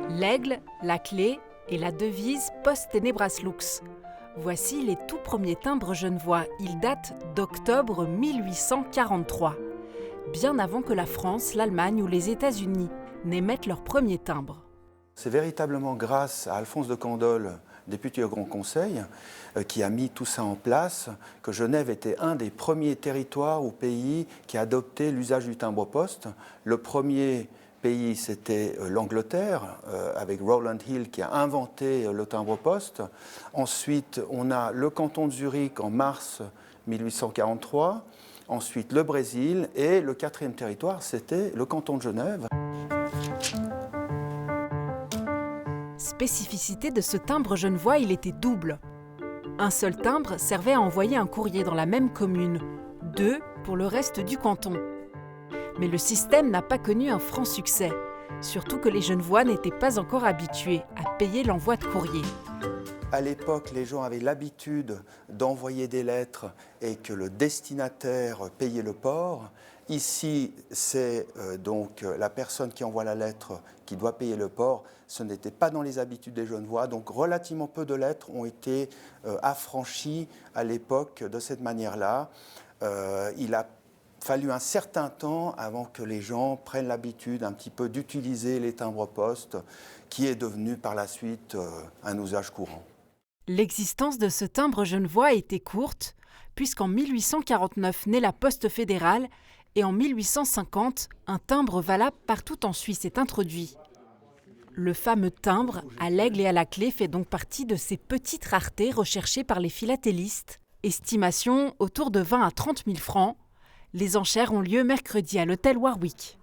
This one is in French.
L'aigle, la clé et la devise Post Tenebras Lux. Voici les tout premiers timbres genevois. Ils datent d'octobre 1843, bien avant que la France, l'Allemagne ou les États-Unis n'émettent leurs premiers timbres. C'est véritablement grâce à Alphonse de Candolle, député au Grand Conseil, qui a mis tout ça en place, que Genève était un des premiers territoires ou pays qui a adopté l'usage du timbre-poste. Le premier pays, c'était l'Angleterre, avec Rowland Hill qui a inventé le timbre-poste. Ensuite, on a le canton de Zurich en mars 1843. Ensuite, le Brésil. Et le quatrième territoire, c'était le canton de Genève. Spécificité de ce timbre genevois, il était double. Un seul timbre servait à envoyer un courrier dans la même commune, 2 pour le reste du canton. Mais le système n'a pas connu un franc succès, surtout que les Genevois n'étaient pas encore habitués à payer l'envoi de courrier. À l'époque, les gens avaient l'habitude d'envoyer des lettres et que le destinataire payait le port. Ici, c'est donc la personne qui envoie la lettre qui doit payer le port. Ce n'était pas dans les habitudes des Genevois, donc relativement peu de lettres ont été affranchies à l'époque de cette manière-là. Il a fallu un certain temps avant que les gens prennent l'habitude un petit peu d'utiliser les timbres-poste, qui est devenu par la suite un usage courant. L'existence de ce timbre genevois était courte, puisqu'en 1849 naît la Poste fédérale et en 1850, un timbre valable partout en Suisse est introduit. Le fameux timbre à l'aigle et à la clé fait donc partie de ces petites raretés recherchées par les philatélistes. Estimation autour de 20 à 30 000 francs. Les enchères ont lieu mercredi à l'hôtel Warwick.